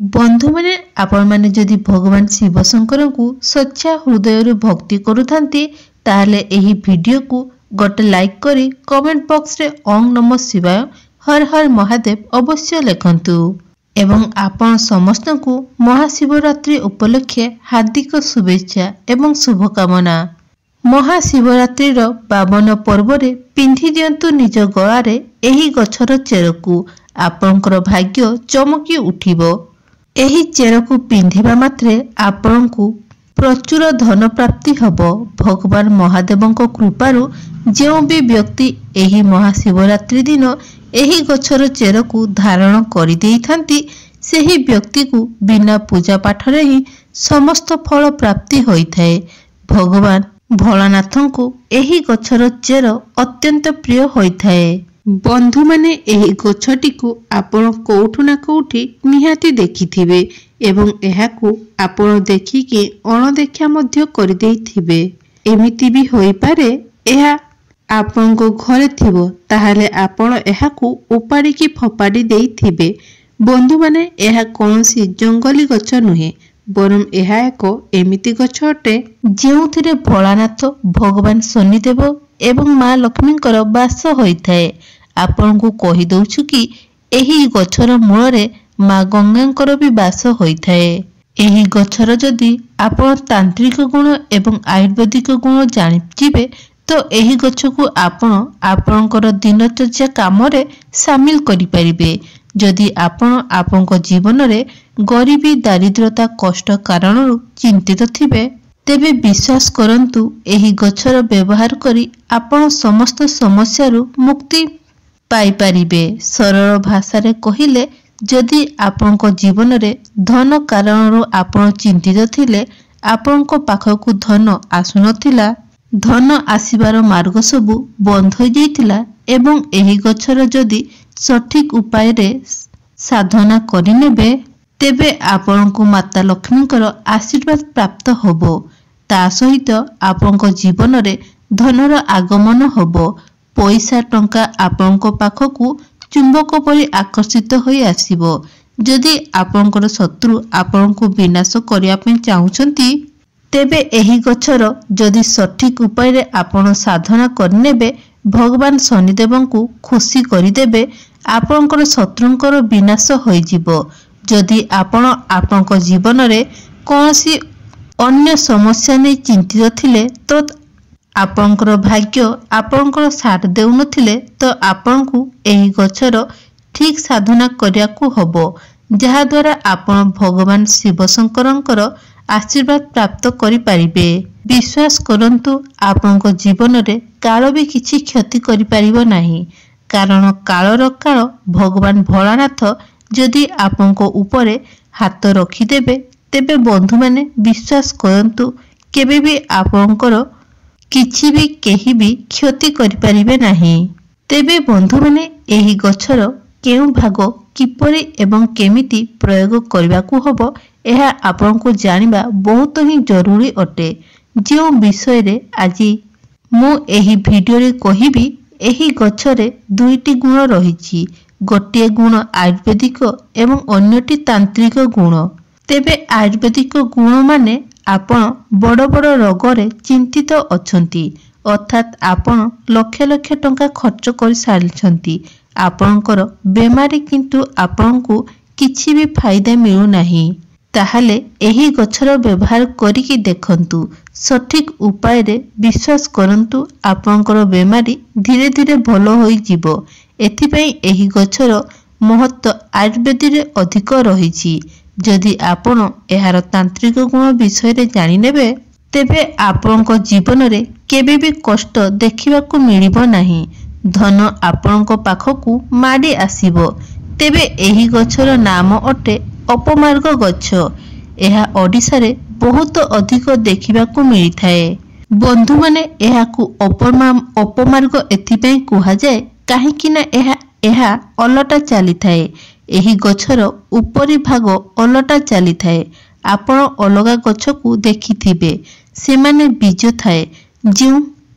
बंधु मैंने आपण मैंने जदि भगवान शिव शंकर को सच्चा हृदय भक्ति करुथांती ताहले एही वीडियो को गोटे लाइक करी कमेंट बॉक्स रे ओम नमः शिवाय हर हर महादेव अवश्य लिखंतु एवं आपण समस्त को महाशिवरात्रि उपलक्षे हार्दिक शुभेच्छा एवं शुभकामना। महाशिवरात्रि पावन पर्व रे पिंधि दियंतु निज गଳାରେ एही गछर चेरकू आपणकर भाग्य चमकी उठिबो। एही चेरकू पिंधिबा मात्रे आपणकू प्रचुर धन प्राप्ति हब। भगवान महादेवंक कृपारु जो भी व्यक्ति एही महाशिवरात्रि दिन एही गछर चेरकू धारण करि देइथांती सेही व्यक्ति को बिना पूजा पाठ रे ही समस्त फल प्राप्ति होइथाए। भगवान भोलानाथंको एही गछर चेर अत्यंत प्रिय होइथाए। बंधु माने एही गछटी को आपण कोठु ना कोठी निहाती देखिथिबे एवं एहाकू आपण देखिके अणदेखा मध्य करि देइथिबे। एमिति भी होई पारे एहा आपण को घरे थिबो ताहाले आपण एहाकू उपाड़ी की फपाड़ी देइथिबे। बंधु माने एहा कोनसी जंगली गछ नुहे बरम एहा एक एमिति गछ अटे जेउथिरे भोलानाथ भगवान शनिदेव एवं माँ लक्ष्मींकर वास होइथाए। आपण को कहि दउछु कि एही गछर मूଳରେ माँ गंगांकर भी वास होइथाए। एही गछर जदि आपण तांत्रिक गुण एवं आयुर्वेदिक गुण जानिजिबे तो एही गछ को आपण आपणकर दिनचर्या काम रे शामिल करि परिबे। जदि आपण आपनक जीवन रे गरीबी दारिद्रता कष्ट कारणरू चिंतित थिबे तेबे विश्वास करंतु एही गछर व्यवहार करी आपण समस्त समस्यारू मुक्ति पाई परिबे। सरल भाषा रे कहिले जदि आपनक जीवन रे धन कारणरू आपण चिंतित थिले आपनक पाखकू धन आसुनथिला धन आसीबार मार्ग सबु बंद हो जाइतिला एवं एही गछर जदि सठिक उपाय रे साधना करिनेबे तेबे आपनकू माता लक्ष्मींकर आशीर्वाद प्राप्त होबो। ता सहित आपनक जीवन रे धनर आगमन होबो। पैसा टंका आपनक पाखकू चुंबक परि आकर्षित होई आसीबो। जदि आपनकर शत्रु आपनकू विनाश करिया पई चाहुचंती तेबे एही गछर जदि सठिक उपाय रे आपण साधना करनेबे भगवान शनिदेवंकू खुशी करिदेबे आपनकर शत्रुंकर विनाश होई जिवो। जदि आपण आपनक जीवन रे कोनसी अन्य समस्या नै चिंतित थिले तो आपनकर भाग्य आपनकर साथ देउ नथिले तो आपनकू एही गछर ठीक साधना करियाकू हबो जहा द्वारा आपण भगवान शिव शंकरंकर आशीर्वाद प्राप्त करि पारिबे। विश्वास करंतु आपनक जीवन रे काल भी किछि क्षति करि पारिबो नाही कारण कालर काल भगवान भोलानाथ जदि आपनक उपरे हाथ रखिदेबे तेबे बंधु माने विश्वास करंतु केबे भी आपनकर किछि भी केही भी क्षति करि पारिबे नाही। तेबे बंधु माने एही गछर केउ भाग किपरि एवं केमिति प्रयोग करबाकू हबो एहा आपनकू जानिबा बहुत ही जरूरी अटे। जो विषय रे आज मु एही वीडियो रे कहिबी एही गछरे दुईटी गुण रहिछि गोटिए गुण आयुर्वेदिक एवं अन्यटी तांत्रिक गुण। तेबे आयुर्वेदिक गुण माने आपण बड़ बड़ रोग रे चिंतित अछंती अर्थात आपण लक्ष लक्ष टंका खर्च कर सारिछंती आपणकर बेमारी किंतु आपणकू किछि भी फायदा मिलु नाही ताहाले एही गछर व्यवहार करिकि देखंतु सठिक उपाय रे विश्वास करंतु आपणकर बेमारी धीरे धीरे भलो होई जिवो। एथिपई एही गछर महत्व आयुर्वेद रे अधिक रहिछि। जदि आपण एहार तांत्रिक गुण विषय रे जानि नेबे तेबे आपणक जीवन रे केबे भी कष्ट देखिबाकू मिलिबो नाही धन आपणक पाखकू माडी आसीबो। तेबे एही गछर नाम अटे अपमार्ग गछ। एहा ओडिसा रे बहुत अधिक देखिबाकू मिलिथाए। बंधु माने एहाकू अपमार्ग एथिपई कुहा जाय काहेकि ना एहा अलटा चली थाए। एही गछर उपरी भाग अलटा चली थाए। आपण अलगा गछ को देखिथिबे सेमाने बीज थाए जो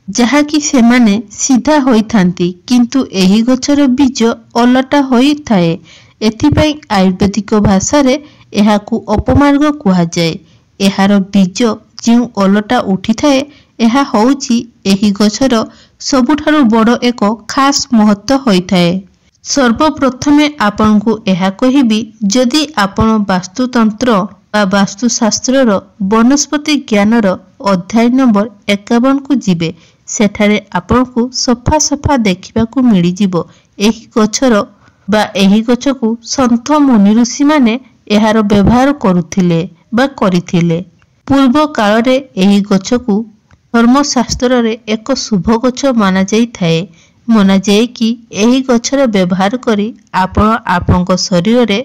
जहा कि सेमाने सीधा होई थांती किंतु एही गछर बीज अलटा होई थाए। एथिपई आयुर्वेदिक भाषा रे ଏହାକୁ ଅପମାର୍ଗ କୁହାଯାଏ। ଏହାର ବୀଜ ଯେଉଁ ଓଲଟା ଉଠିଥାଏ ଏହା ହେଉଛି ଏହି ଗଛର ସବୁଠାରୁ ବଡ଼ ଏକ ଖାସ୍ ମହତ୍ତ୍ୱ ହୋଇଥାଏ। ସର୍ବପ୍ରଥମେ ଆପଣଙ୍କୁ ଏହା କହିବି, ଯଦି ଆପଣ ବାସ୍ତୁତନ୍ତ୍ର ବା ବାସ୍ତୁଶାସ୍ତ୍ରର ବନସ୍ପତି ଜ୍ଞାନର ଅଧ୍ୟାୟ ନମ୍ବର 51କୁ ଯିବେ, ସେଠାରେ ଆପଣଙ୍କୁ ସଫା ସଫା ଦେଖିବାକୁ ମିଳିଯିବ ଏହି ଗଛର ବା ଏହି ଗଛକୁ ସନ୍ଥ ମୁନି ଋଷିମାନେ ଏହାର ବ୍ୟବହାର କରୁଥିଲେ ବା କରିଥିଲେ। ପୂର୍ବ କାଳରେ ଏହି ଗଛକୁ ଧର୍ମଶାସ୍ତ୍ରରେ ଏକ ଶୁଭ ଗଛ ମନାଯାଇଥାଏ। ମନାଯାଏ କି ଏହି ଗଛର ବ୍ୟବହାର କରି ଆପଣ ଆପଣଙ୍କ ଶରୀରରେ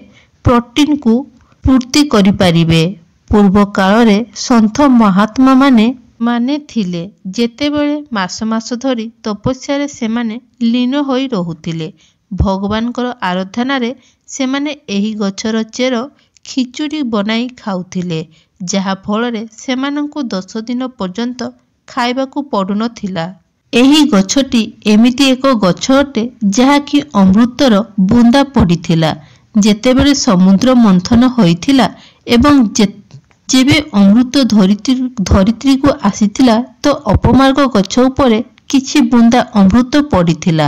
ପ୍ରୋଟିନ୍କୁ ପୂର୍ତ୍ତି କରିପାରିବେ। ପୂର୍ବ କାଳରେ ସନ୍ଥ ମହାତ୍ମାମାନେ ଥିଲେ ଯେତେବେଳେ ମାସ ମାସ ଧରି ତପସ୍ୟାରେ ସେମାନେ ଲୀନ ହୋଇ ରହୁଥିଲେ। ଭଗବାନଙ୍କର ଆରାଧନାରେ ସେମାନେ ଏହି ଗଛର ଚେର ଖିଚୁଡ଼ି ବନାଇ ଖାଉଥିଲେ, ଯାହା ଫଳରେ ସେମାନଙ୍କୁ 10 ଦିନ ପର୍ଯ୍ୟନ୍ତ ଖାଇବାକୁ ପଡୁନଥିଲା। ଏହି ଗଛଟି ଏମିତି ଏକ ଗଛ ଅଟେ ଯାହାକି ଅମୃତର ବୁନ୍ଦା ପଡ଼ିଥିଲା। ଯେତେବେଳେ ସମୁଦ୍ର ମନ୍ଥନ ହୋଇଥିଲା ଏବଂ ଯେବେ ଅମୃତ ଧରିତ୍ରୀକୁ ଆସିଥିଲା ତ ଅପମାର୍ଗ ଗଛ ଉପରେ କିଛି ବୁନ୍ଦା ଅମୃତ ପଡ଼ିଥିଲା,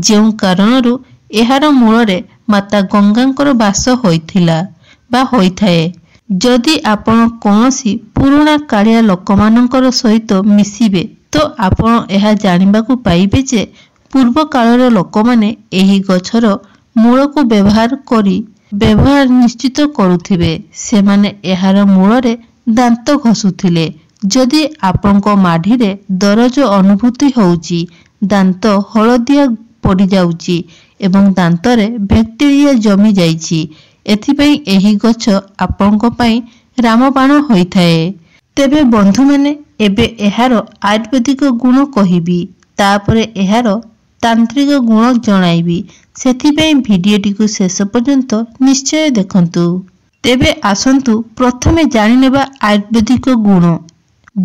ଯେଉଁ କାରଣରୁ ଏହାର ମୂଳରେ ମାତା ଗଙ୍ଗାଙ୍କର ବାସ ହୋଇଥିଲା ବା ହୋଇଥାଏ। ଯଦି ଆପଣ କୌଣସି ପୁରୁଣା କାଳିଆ ଲୋକମାନଙ୍କର ସହିତ ମିଶିବେ ତ ଆପଣ ଏହା ଜାଣିବାକୁ ପାଇବେ ଯେ ପୂର୍ବ କାଳର ଲୋକମାନେ ଏହି ଗଛର ମୂଳକୁ ବ୍ୟବହାର ନିଶ୍ଚିତ କରୁଥିବେ। ସେମାନେ ଏହାର ମୂଳରେ ଦାନ୍ତ ଘଷୁଥିଲେ। ଯଦି ଆପଣଙ୍କ ମାଢିରେ ଦରଜ ଅନୁଭୂତି ହେଉଛି, ଦାନ୍ତ ହଳଦିଆ ପଡ଼ିଯାଉଛି ଏବଂ ଦାନ୍ତରେ ବ୍ୟାକ୍ଟେରିଆ ଜମି ଯାଇଛି, ଏଥିପାଇଁ ଏହି ଗଛ ଆପଣଙ୍କ ପାଇଁ ରାମବାଣ ହୋଇଥାଏ। ତେବେ ବନ୍ଧୁମାନେ, ଏବେ ଏହାର ଆୟୁର୍ବେଦିକ ଗୁଣ କହିବି, ତାପରେ ଏହାର ତାନ୍ତ୍ରିକ ଗୁଣ ଜଣାଇବି। ସେଥିପାଇଁ ଭିଡ଼ିଓଟିକୁ ଶେଷ ପର୍ଯ୍ୟନ୍ତ ନିଶ୍ଚୟ ଦେଖନ୍ତୁ। ତେବେ ଆସନ୍ତୁ ପ୍ରଥମେ ଜାଣିନେବା ଆୟୁର୍ବେଦିକ ଗୁଣ।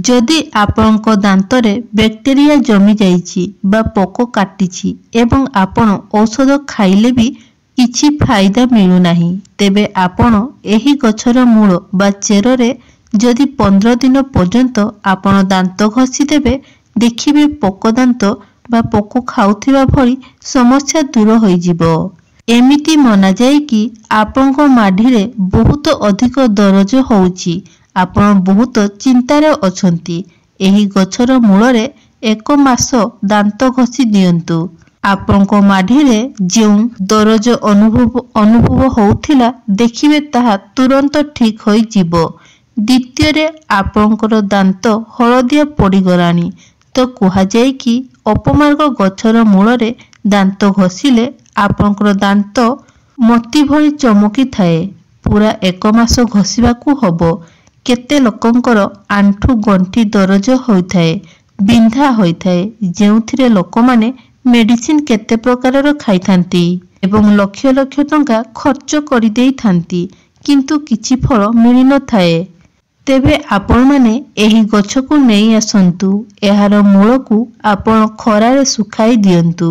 ଯଦି ଆପଣଙ୍କ ଦାନ୍ତରେ ବ୍ୟାକ୍ଟେରିଆ ଜମିଯାଇଛି ବା ପୋକ କାଟିଛି ଏବଂ ଆପଣ ଔଷଧ ଖାଇଲେ ବି କିଛି ଫାଇଦା ମିଳୁନାହିଁ, ତେବେ ଆପଣ ଏହି ଗଛର ମୂଳ ବା ଚେରରେ ଯଦି 15 ଦିନ ପର୍ଯ୍ୟନ୍ତ ଆପଣ ଦାନ୍ତ ଘଷି ଦେବେ, ଦେଖିବେ ପୋକ ଦାନ୍ତ ବା ପୋକ ଖାଉଥିବା ଭଳି ସମସ୍ୟା ଦୂର ହୋଇଯିବ। ଏମିତି ମନାଯାଏ କି ଆପଣଙ୍କ ମାଢିରେ ବହୁତ ଅଧିକ ଦରଜ ହେଉଛି, ଆପଣ ବହୁତ ଚିନ୍ତାରେ ଅଛନ୍ତି, ଏହି ଗଛର ମୂଳରେ 1 ମାସ ଦାନ୍ତ ଘଷି ଦିଅନ୍ତୁ। ଆପଣଙ୍କ ମାଢିରେ ଯେଉଁ ଦରଜ ଅନୁଭବ ହେଉଥିଲା, ଦେଖିବେ ତାହା ତୁରନ୍ତ ଠିକ୍ ହୋଇଯିବ। ଦ୍ୱିତୀୟରେ, ଆପଣଙ୍କର ଦାନ୍ତ ହଳଦିଆ ପଡ଼ିଗଲାଣି ତ କୁହାଯାଏ କି ଅପମାର୍ଗ ଗଛର ମୂଳରେ ଦାନ୍ତ ଘଷିଲେ ଆପଣଙ୍କର ଦାନ୍ତ ମୋତି ଭଳି ଚମକିଥାଏ। ପୁରା 1 ମାସ ଘଷିବାକୁ ହବ। କେତେ ଲୋକଙ୍କର ଆଣ୍ଠୁ ଗଣ୍ଠି ଦରଜ ହୋଇଥାଏ, ବିନ୍ଧା ହୋଇଥାଏ, ଯେଉଁଥିରେ ଲୋକମାନେ ମେଡିସିନ କେତେ ପ୍ରକାରର ଖାଇଥାନ୍ତି ଏବଂ ଲକ୍ଷ ଲକ୍ଷ ଟଙ୍କା ଖର୍ଚ୍ଚ କରିଦେଇଥାନ୍ତି, କିନ୍ତୁ କିଛି ଫଳ ମିଳିନଥାଏ। ତେବେ ଆପଣମାନେ ଏହି ଗଛକୁ ନେଇ ଆସନ୍ତୁ। ଏହାର ମୂଳକୁ ଆପଣ ଖରାରେ ଶୁଖାଇ ଦିଅନ୍ତୁ।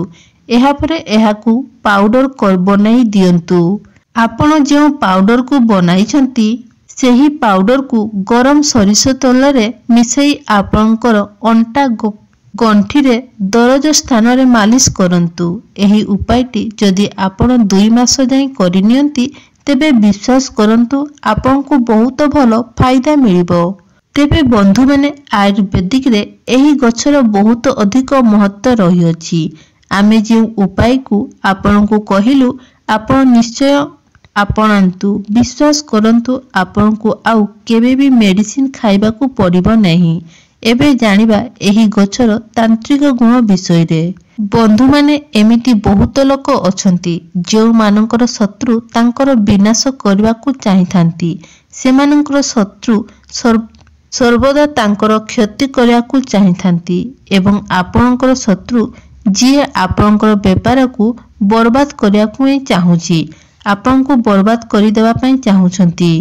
ଏହାପରେ ଏହାକୁ ପାଉଡର ବନାଇ ଦିଅନ୍ତୁ। ଆପଣ ଯେଉଁ ପାଉଡରକୁ ବନାଇଛନ୍ତି ସେହି ପାଉଡରକୁ ଗରମ ସୋରିଷ ତେଲରେ ମିଶାଇ ଆପଣଙ୍କର ଅଣ୍ଟା ଗଣ୍ଠିରେ ଦରଜ ସ୍ଥାନରେ ମାଲିସ କରନ୍ତୁ। ଏହି ଉପାୟଟି ଯଦି ଆପଣ 2 ମାସ ଯାଏଁ କରିନିଅନ୍ତି, ତେବେ ବିଶ୍ୱାସ କରନ୍ତୁ ଆପଣଙ୍କୁ ବହୁତ ଭଲ ଫାଇଦା ମିଳିବ। ତେବେ ବନ୍ଧୁମାନେ, ଆୟୁର୍ବେଦିକରେ ଏହି ଗଛର ବହୁତ ଅଧିକ ମହତ୍ତ୍ୱ ରହିଅଛି। ଆମେ ଯେଉଁ ଉପାୟକୁ ଆପଣଙ୍କୁ କହିଲୁ, ଆପଣ ନିଶ୍ଚୟ ଆପଣାନ୍ତୁ। ବିଶ୍ୱାସ କରନ୍ତୁ, ଆପଣଙ୍କୁ ଆଉ କେବେ ବି ମେଡିସିନ ଖାଇବାକୁ ପଡ଼ିବ ନାହିଁ। ଏବେ ଜାଣିବା ଏହି ଗଛର ତାନ୍ତ୍ରିକ ଗୁଣ ବିଷୟରେ। ବନ୍ଧୁମାନେ, ଏମିତି ବହୁତ ଲୋକ ଅଛନ୍ତି ଯେଉଁମାନଙ୍କର ଶତ୍ରୁ ତାଙ୍କର ବିନାଶ କରିବାକୁ ଚାହିଁଥାନ୍ତି। ସେମାନଙ୍କର ଶତ୍ରୁ ସର୍ବଦା ତାଙ୍କର କ୍ଷତି କରିବାକୁ ଚାହିଁଥାନ୍ତି ଏବଂ ଆପଣଙ୍କର ଶତ୍ରୁ ଯିଏ ଆପଣଙ୍କର ବେପାରକୁ ବର୍ବାଦ କରିବାକୁ ହିଁ ଚାହୁଁଛି, ଆପଣଙ୍କୁ ବର୍ବାଦ କରିଦେବା ପାଇଁ ଚାହୁଁଛନ୍ତି।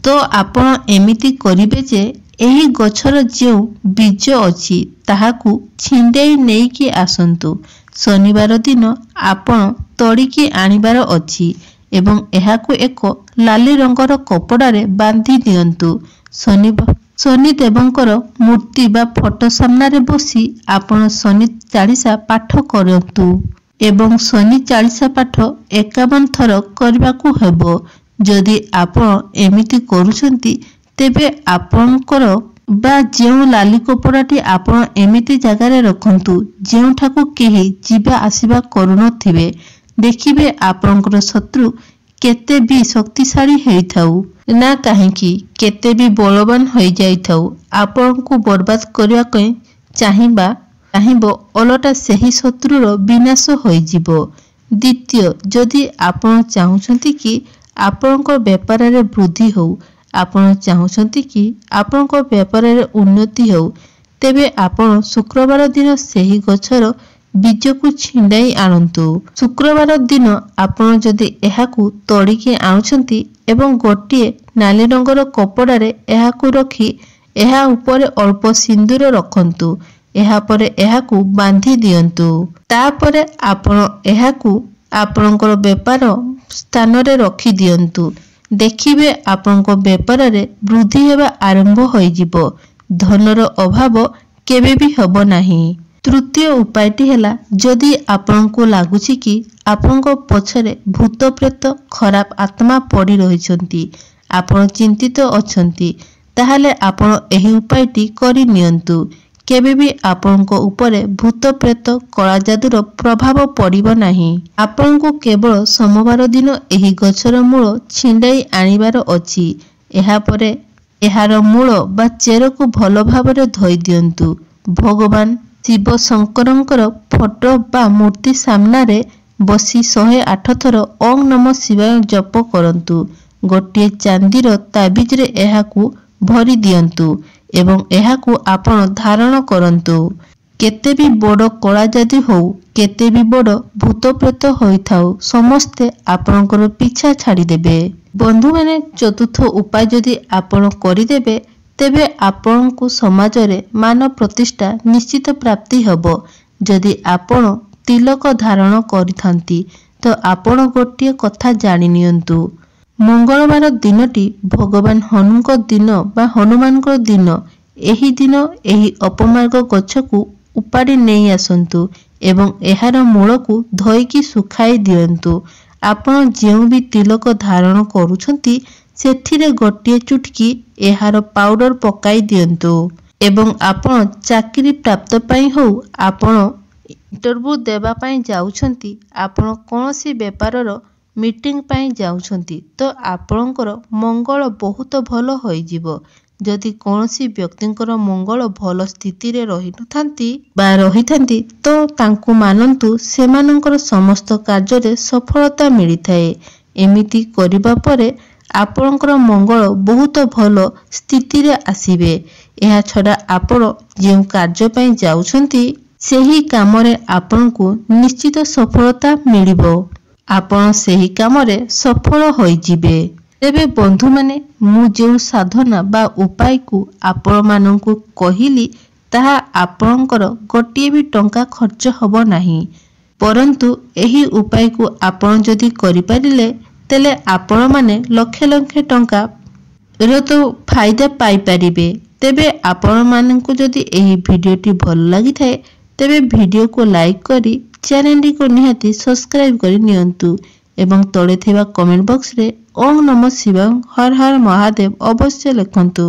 ତ ଆପଣ ଏମିତି କରିବେ ଯେ ଏହି ଗଛର ଯେଉଁ ବୀଜ ଅଛି ତାହାକୁ ଛିଣ୍ଡାଇ ନେଇକି ଆସନ୍ତୁ। ଶନିବାର ଦିନ ଆପଣ ତୋଳିକି ଆଣିବାର ଅଛି एवं एहाकु एक लाली रंगर कपड़ारे बांधी दियंतु। शनि देवंकर मूर्ति बा फोटो सामने रे बसी आपण शनि चालीसा पाठ करंतु एवं शनि चालीसा पाठ 51 थर करबाकू हेबो। जदि आपण एमिति करूछंती तेबे आपणकर बा जेउ लाली कपड़ाटी आपण एमिति जगार रखंतु जेउठाकू केही जीवा आसीबा करूनथिबे। देखिबे आपणकर शत्रु केते भी शक्तिशाली हेइथाउ ना काहेकि केते भी बलवान होई जाइथाउ आपणकू बर्बाद करिया कई चाहिबो अलटा सही शत्रुर विनाश होई जिवो। द्वितीय, जदि आपण चाहुछंती कि आपणकर व्यापार रे वृद्धि हो, आपण चाहुछंती कि आपणकर व्यापार रे उन्नति हो, तेबे आपण शुक्रवार दिन सही गछर बीज को छिंडाई आणंतु। शुक्रवार दिन आपण जदि एहाकू तोड़िके आणुछंती एवं गोटिए नाली रंगर कपड़ा रे एहाकू रखी एहा ऊपर अल्प सिंदूर रखंतु। एहा परे एहाकू बांधी दियंतु। तापरे आपण एहाकू आपणकर व्यापार स्थान रे रखी दियंतु। देखिबे आपणको व्यापार रे वृद्धि हेबा आरंभ होई जिवो। धनर अभाव केबे भी हबो नाही। तृतीय उपायटी हैला, जदि आपनको लागुछि कि आपनको पछरे भूत प्रेत खराब आत्मा पड़ी रहिछंती, आपण चिंतित अछंती, ताहाले आपण एही उपायटी करि नियंतु। केबे भी आपनको उपरे भूत प्रेत कला जादूर प्रभाव पड़िबो नाही। आपनको केवल सोमवार दिन एही गछर मूल छिंडाई आनिबार अछि। एहा परे एहार मूल बा चेर को भल भाबरे धोई दियंतु। भगवान शिव शंकरंकर फोटो बा मूर्ति सामना रे बसी 108 थर ओम नमः शिवाय जप करंतु। गोटे चांदीर ताबिज रे एहाकू भरी दियंतु एवं एहाकू आपण धारण करंतु। केते भी बड़ कला जादू हो, केते भी बड़ भूत प्रेत होइथाउ, समस्ते आपणकर पीछा छाड़ी देबे। बंधु माने चतुर्थ उपाय जदि आपण करिदेबे तेबे आपणकू समाज रे मान प्रतिष्ठा निश्चित प्राप्ति हबो। जदि आपण तिलक धारण करिथांती तो आपण गोटिए कथा जानि नियंतु। मंगलवार दिनटी भगवान हनुको दिन बा हनुमानको दिन। एही दिन एही अपमार्ग गछकू उपाड़ी नहीं आसंतु एवं एहार मूलकू धोईकी सुखाई दियंतु। आपण जेउ भी तिलक धारण करूछंती सेथिरे गोटिए चुटकी एहार पाउडर पकाई दियंतु एवं आपण चाकरी प्राप्त पाई हो, आपण इंटरव्यू देबा पाई जाउछंती, आपण कोनोसी व्यापारर मीटिंग पाई जाउछंती तो आपणकर मंगल बहुत भल होई जिवो। जदि कोनोसी व्यक्तिंकर मंगल भल स्थिति रे रहि नथांती बा रहिथांती तो तांकु मानंतु सेमानंकर समस्त कार्य रे सफलता मिलिथाए। एमिति करिबा परे आपणकर मंगल बहुत भल स्थिति रे आसीबे। एहा छडा आपण जे कार्य पाई जाउछंती सेही काम रे आपणकू निश्चित सफलता मिलिबो। आपण सेही काम रे सफल होई जिबे। तेबे बंधु माने मु जो साधना बा उपाय को आपण माननकू कहिली ताहा आपणकर गोटिए भी टंका खर्च हबो नाही। परंतु एही उपाय को आपण जदि करि परिले तेले आपण माने लक्ष लक्ष टंका रो तो फायदा पाई परिबे। तेबे आपण माननकू जदि एही भिडियोटी भल लागि थाए तेबे भिडियो को लाइक करी चैनल को निहाती सब्सक्राइब करी नियंतु एवं तळे थिबा कमेंट बॉक्स रे ओम नमः शिवाय हर हर महादेव अवश्य लिखंतु।